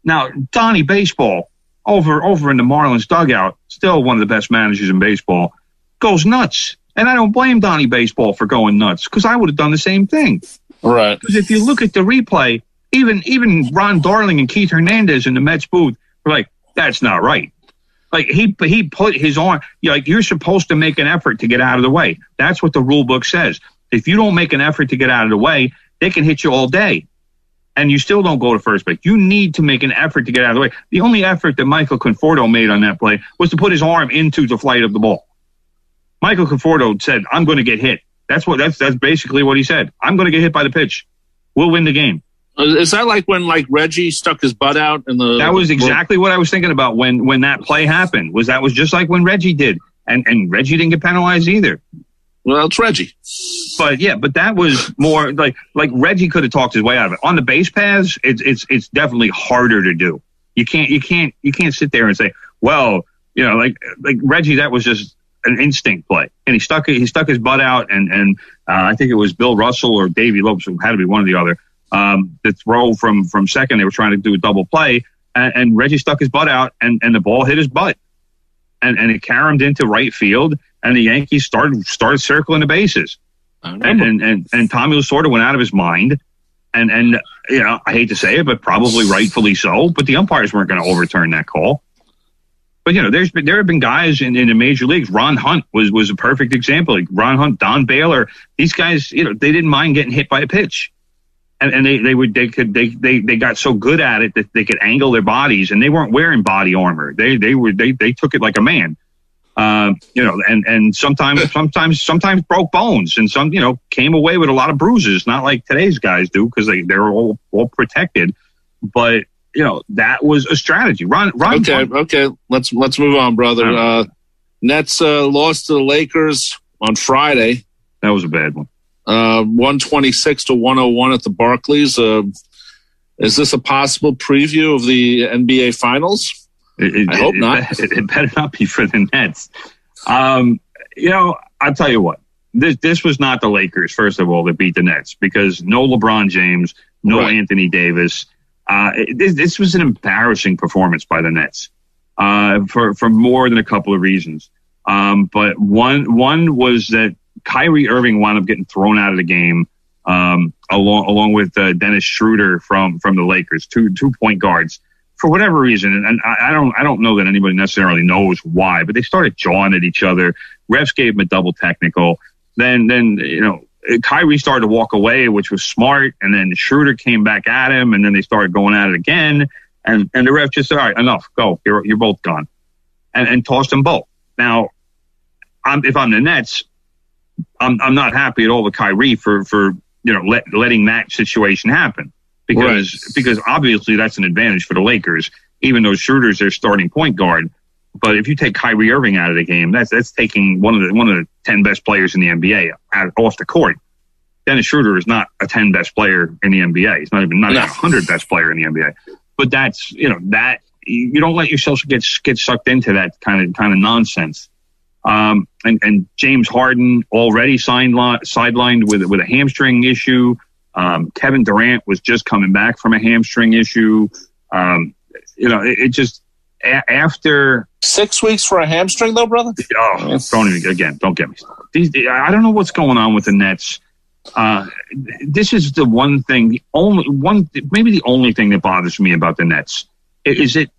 Now, Donnie Baseball, over in the Marlins dugout, still one of the best managers in baseball, goes nuts. And I don't blame Donnie Baseball for going nuts, because I would have done the same thing. Right. Because if you look at the replay, even Ron Darling and Keith Hernandez in the Mets booth were like, that's not right. Like, he put his arm, like, you're supposed to make an effort to get out of the way. That's what the rule book says. If you don't make an effort to get out of the way, they can hit you all day, and you still don't go to first base. You need to make an effort to get out of the way. The only effort that Michael Conforto made on that play was to put his arm into the flight of the ball. Michael Conforto said, I'm going to get hit. That's basically what he said. I'm going to get hit by the pitch. We'll win the game. Is that like when Reggie stuck his butt out in the? That was exactly what I was thinking about when that play happened. That was just like when Reggie did, and Reggie didn't get penalized either. Well, it's Reggie. But that was more like Reggie could have talked his way out of it. On the base paths, it's definitely harder to do. You can't sit there and say, well, you know, like Reggie, that was just an instinct play, and he stuck his butt out, and I think it was Bill Russell or Davey Lopes, who had to be one or the other. The throw from second, they were trying to do a double play, and Reggie stuck his butt out, and the ball hit his butt, and it caromed into right field, and the Yankees started circling the bases, and Tommy Lasorda went out of his mind, And I hate to say it, but probably rightfully so. But the umpires weren't going to overturn that call. But there have been guys in the major leagues. Ron Hunt was a perfect example. Like Ron Hunt, Don Baylor. These guys, they didn't mind getting hit by a pitch, and they got so good at it that they could angle their bodies, and they weren't wearing body armor. They took it like a man. And sometimes broke bones, and some came away with a lot of bruises. Not like today's guys do, because they're all protected. But that was a strategy. Okay. Let's move on, brother. Nets lost to the Lakers on Friday. That was a bad one. 126-101 at the Barclays. Is this a possible preview of the NBA Finals? I hope not. It better not be for the Nets. I'll tell you what. This was not the Lakers, first of all, that beat the Nets, because no LeBron James, no Anthony Davis. This was an embarrassing performance by the Nets for more than a couple of reasons. But one was that Kyrie Irving wound up getting thrown out of the game along with Dennis Schroeder from the Lakers, two point guards. For whatever reason, and I don't know that anybody necessarily knows why, but they started jawing at each other. Refs gave them a double technical. Then Kyrie started to walk away, which was smart, and then Schroeder came back at him, and then they started going at it again. And the ref just said, "All right, enough, go. You're both gone," and tossed them both. Now, if I'm the Nets, I'm not happy at all with Kyrie for letting that situation happen. Because obviously that's an advantage for the Lakers, even though Schroeder's their starting point guard. But if you take Kyrie Irving out of the game, that's taking one of the 10 best players in the NBA off the court. Dennis Schroeder is not a 10 best player in the NBA. He's not even a 100 best player in the NBA. But that's that you don't let yourself get sucked into that kind of nonsense. And James Harden already sidelined with a hamstring issue. Kevin Durant was just coming back from a hamstring issue. It just after 6 weeks for a hamstring, though, brother. Don't get me started. I don't know what's going on with the Nets. This is the one thing, maybe the only thing that bothers me about the Nets is that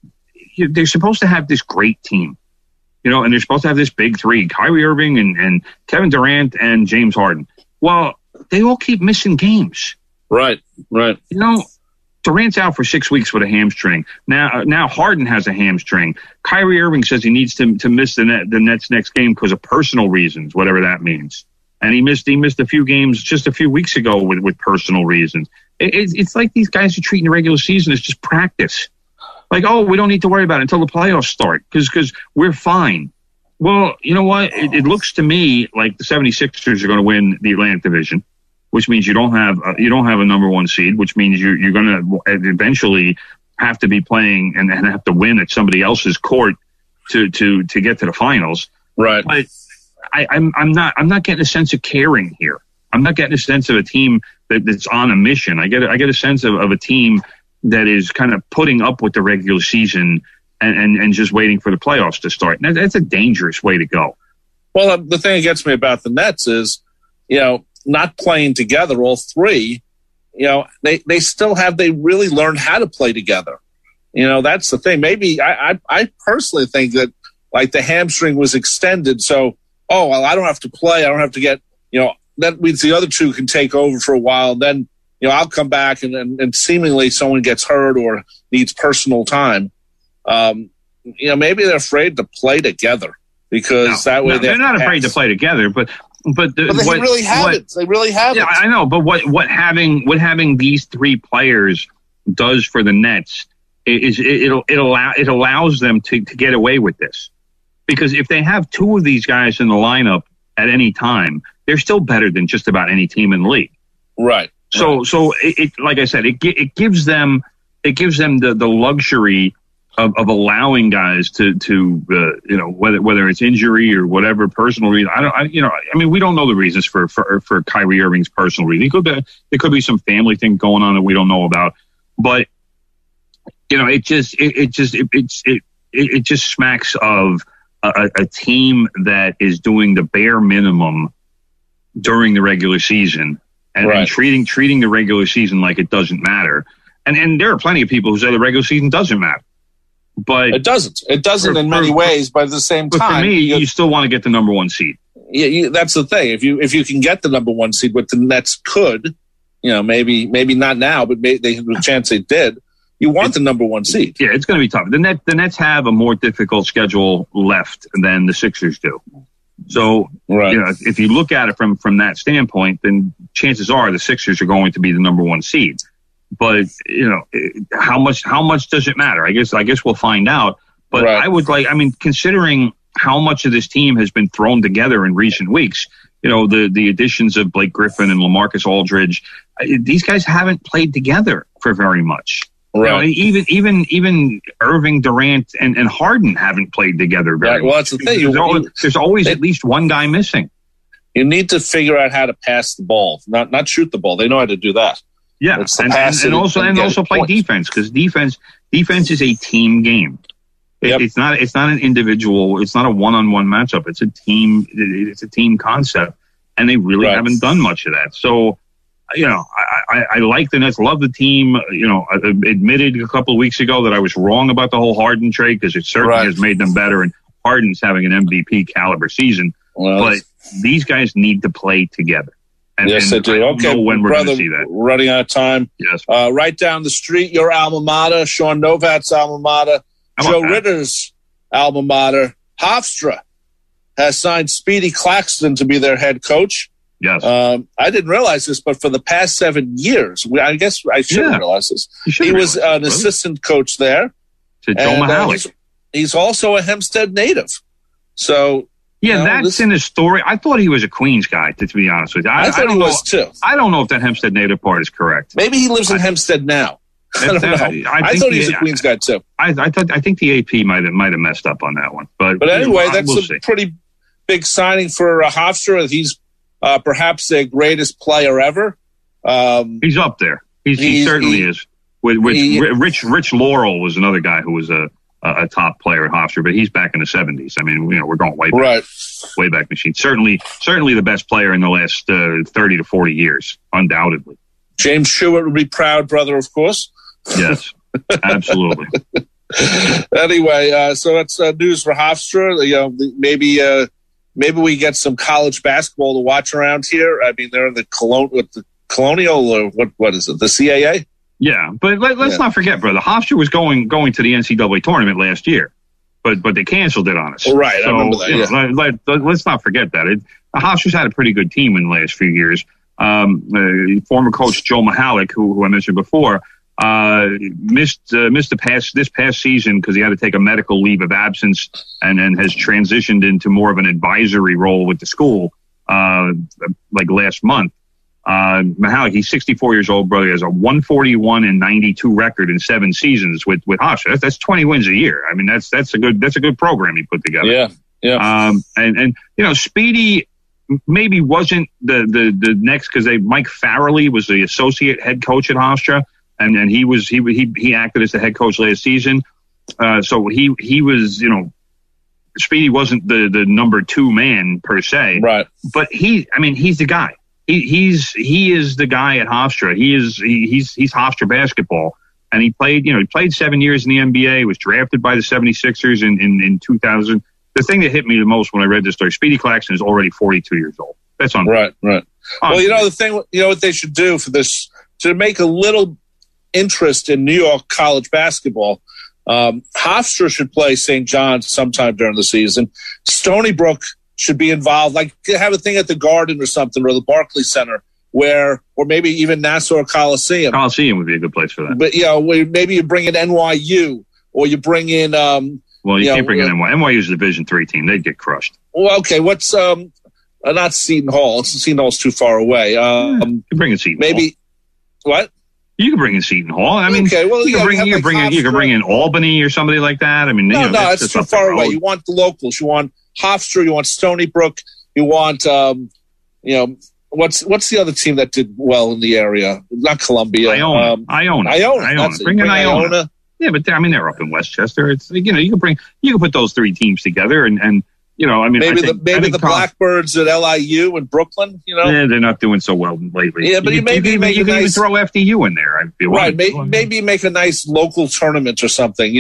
they're supposed to have this great team, and they're supposed to have this big three: Kyrie Irving and Kevin Durant and James Harden. Well, they all keep missing games. Right. Durant's out for 6 weeks with a hamstring. Now Harden has a hamstring. Kyrie Irving says he needs to miss the Nets next game because of personal reasons, whatever that means. And he missed a few games just a few weeks ago with personal reasons. It's like these guys are treating the regular season as just practice. Like, we don't need to worry about it until the playoffs start because we're fine. Well, you know what? It looks to me like the 76ers are going to win the Atlantic Division, which means you don't have a number one seed, which means you're going to eventually have to be playing and have to win at somebody else's court to get to the finals. Right. But I'm not getting a sense of caring here. I'm not getting a sense of a team that's on a mission. I get a sense of a team that is kind of putting up with the regular season and just waiting for the playoffs to start. Now, that's a dangerous way to go. Well, the thing that gets me about the Nets is, not playing together, all three, they really learned how to play together. That's the thing. Maybe I personally think that like the hamstring was extended. So, I don't have to play. I don't have to get, that means the other two can take over for a while. Then, I'll come back and seemingly someone gets hurt or needs personal time. Maybe they're afraid to play together because that way they're not afraid to play together, but they really haven't. They really haven't. Yeah, I know. But what having these three players does for the Nets is it allows them to get away with this, because if they have two of these guys in the lineup at any time, they're still better than just about any team in the league. Right. So it like I said, it gives them the luxury of allowing guys to whether it's injury or whatever personal reason. We don't know the reasons for Kyrie Irving's personal reason. There could be some family thing going on that we don't know about, but it just smacks of a team that is doing the bare minimum during the regular season and treating the regular season like it doesn't matter. And there are plenty of people who say the regular season doesn't matter. But it doesn't. It doesn't in many ways, but at the same time. But for me, you still want to get the number one seed. Yeah, that's the thing. If you can get the number one seed, what the Nets could, maybe not now, but they have a chance they did. You want the number one seed. Yeah, it's going to be tough. The Nets have a more difficult schedule left than the Sixers do. So, if you look at it from that standpoint, then chances are the Sixers are going to be the number one seed. But, how much does it matter? I guess we'll find out. But I would considering how much of this team has been thrown together in recent weeks, the additions of Blake Griffin and LaMarcus Aldridge, these guys haven't played together for very much. Right. Even Irving, Durant, and Harden haven't played together very much. Well, that's the thing. There's always at least one guy missing. You need to figure out how to pass the ball, not shoot the ball. They know how to do that. Yeah, and also play defense, because defense is a team game. It's not an individual. It's not a one-on-one matchup. It's a team. It's a team concept, and they really haven't done much of that. So, I like the Nets. Love the team. I admitted a couple of weeks ago that I was wrong about the whole Harden trade, because it certainly has made them better. And Harden's having an MVP caliber season, but these guys need to play together. Yes, they do. Okay, when we're going to see that. We're running out of time. Yes. Right down the street, your alma mater, Sean Novat's alma mater, Joe Ritter's alma mater, Hofstra has signed Speedy Claxton to be their head coach. Yes. I didn't realize this, but for the past 7 years, I guess I should have realized this. He was an assistant coach there. To Joe Mahalik. He's also a Hempstead native. So... Yeah, that's in his story. I thought he was a Queens guy, to be honest with you. I thought he was too. I don't know if that Hempstead native part is correct. Maybe he lives in Hempstead now. I don't know. I thought he was a Queens guy too. I think the AP might have messed up on that one. But anyway, that's a pretty big signing for Hofstra. He's perhaps their greatest player ever. He's up there. He certainly is. Rich Laurel was another guy who was a top player at Hofstra, but he's back in the 70s. I mean, we're going way back machine. Certainly the best player in the last 30 to 40 years, undoubtedly. James Stewart would be proud, brother, of course. Yes, absolutely. Anyway, so that's news for Hofstra. Maybe we get some college basketball to watch around here. I mean, they're in the Colonial, or what is it? The CAA. Yeah, but let's not forget, brother. Hofstra was going to the NCAA tournament last year, but they canceled it on us. Right, so, I remember that. Let's not forget that. Hofstra's had a pretty good team in the last few years. Former coach Joe Mahalik, who I mentioned before, missed this past season because he had to take a medical leave of absence, and has transitioned into more of an advisory role with the school like last month. Mahalik, he's 64 years old, brother. He has a 141-92 record in 7 seasons with Hofstra. That's 20 wins a year. I mean, that's a good program he put together. Yeah. And Speedy maybe wasn't the next, because Mike Farrelly was the associate head coach at Hofstra, and he acted as the head coach last season. So he was, Speedy wasn't the number 2 man per se, right? But he's the guy. He is the guy at Hofstra. He's Hofstra basketball, and he played 7 years in the NBA. Was drafted by the 76ers in 2000. The thing that hit me the most when I read this story: Speedy Claxton is already 42 years old. That's on right. Well, the thing, what they should do for this to make a little interest in New York college basketball. Hofstra should play St. John's sometime during the season. Stony Brook should be involved, like have a thing at the Garden or something, or the Barclays Center, or maybe even Nassau Coliseum. Coliseum would be a good place for that. But maybe you bring in NYU, or you bring in. Well, you can't bring in NYU. NYU's a Division III team; they'd get crushed. Well, okay. What's not Seton Hall? Seton Hall's too far away. You can bring in Seton maybe Hall. What? You can bring in Seton Hall. I mean, okay, well, you can bring in Albany or somebody like that. I mean, no, that's too far away. You want the locals. You want Hofstra. You want Stony Brook. You want what's the other team that did well in the area? Not Columbia. Iona. Bring in Iona. Yeah, but they're up in Westchester. It's you can put those 3 teams together and I mean, maybe I think the Blackbirds at LIU in Brooklyn. Yeah, they're not doing so well lately. Yeah, but you can even throw FDU in there. I feel right. Maybe make a nice local tournament or something.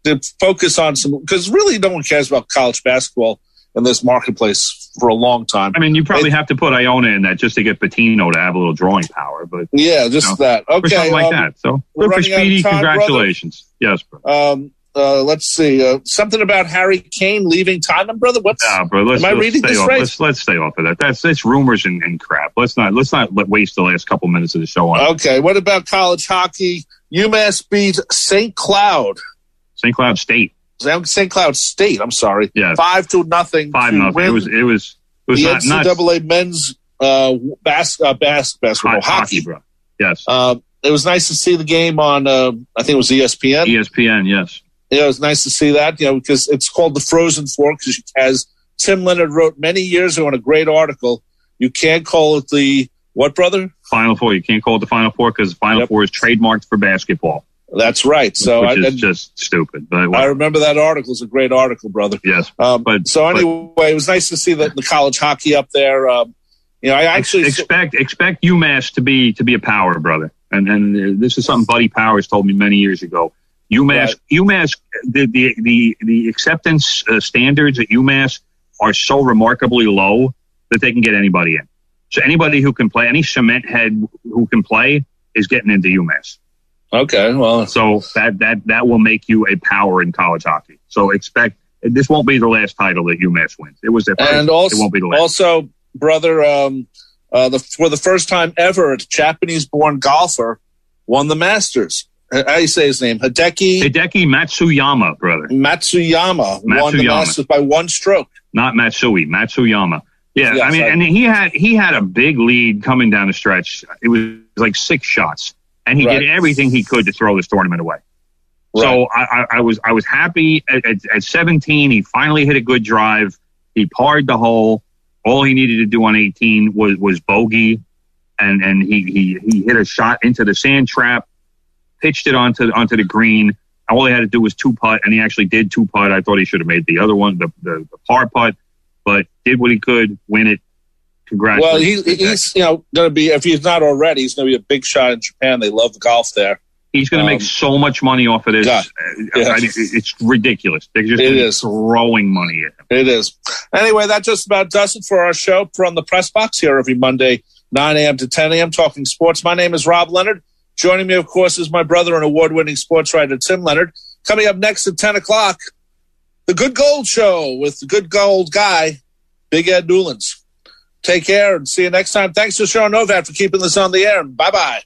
To focus on some, because really no one cares about college basketball in this marketplace for a long time. I mean, you probably have to put Iona in that just to get Patino to have a little drawing power. But yeah, just that. Okay, something like that. So good for Speedy. Congratulations. Brother. Yes, bro. Let's see. Something about Harry Kane leaving Tottenham, brother. Bro, am I reading this right? Let's stay off of that. That's rumors and crap. Let's not waste the last couple minutes of the show on. Okay. What about college hockey? UMass beat St. Cloud. St. Cloud State. St. Cloud State. I'm sorry. Yeah. 5-0. 5-0. It was the NCAA men's basketball hockey, bro. Yes. It was nice to see the game on. I think it was ESPN. ESPN. Yes. Yeah, it was nice to see that. Because it's called the Frozen Four. Because as Tim Leonard wrote many years ago in a great article, you can't call it the what, brother? Final Four. You can't call it the Final Four because the Final Four is trademarked for basketball. That's right. So which is just stupid. But I remember that article. It's a great article, brother. Yes. Anyway, it was nice to see the college hockey up there. I actually expect UMass to be a power, brother. And this is something Buddy Powers told me many years ago. UMass, the acceptance standards at UMass are so remarkably low that they can get anybody in. So anybody who can play, any cement head who can play, is getting into UMass. Okay, well, so that will make you a power in college hockey. So expect this won't be the last title that UMass wins. It was their first. And also, it won't be the last. Also, brother, for the first time ever, a Japanese-born golfer won the Masters. How do you say his name? Hideki Matsuyama, brother. Matsuyama won the Masters by one stroke. Not Matsuyama. Yeah, yes, I mean, and he had a big lead coming down the stretch. It was like 6 shots, and he did everything he could to throw this tournament away. Right. So I was happy at 17. He finally hit a good drive. He parred the hole. All he needed to do on 18 was bogey, and he hit a shot into the sand trap. Pitched it onto the green. All he had to do was 2-putt, and he actually did 2-putt. I thought he should have made the other one, the par putt, but did what he could, win it. Congratulations. Well, he's going to be, if he's not already, he's going to be a big shot in Japan. They love golf there. He's going to make so much money off of this. It's ridiculous. They're just throwing money at him. It is. Anyway, that just about does it for our show from the Press Box here every Monday, 9 a.m. to 10 a.m. talking sports. My name is Rob Leonard. Joining me, of course, is my brother and award-winning sports writer, Tim Leonard. Coming up next at 10 o'clock, The Good Gold Show with the good gold guy, Big Ed Newlands. Take care and see you next time. Thanks to Sean Novat for keeping this on the air. Bye-bye.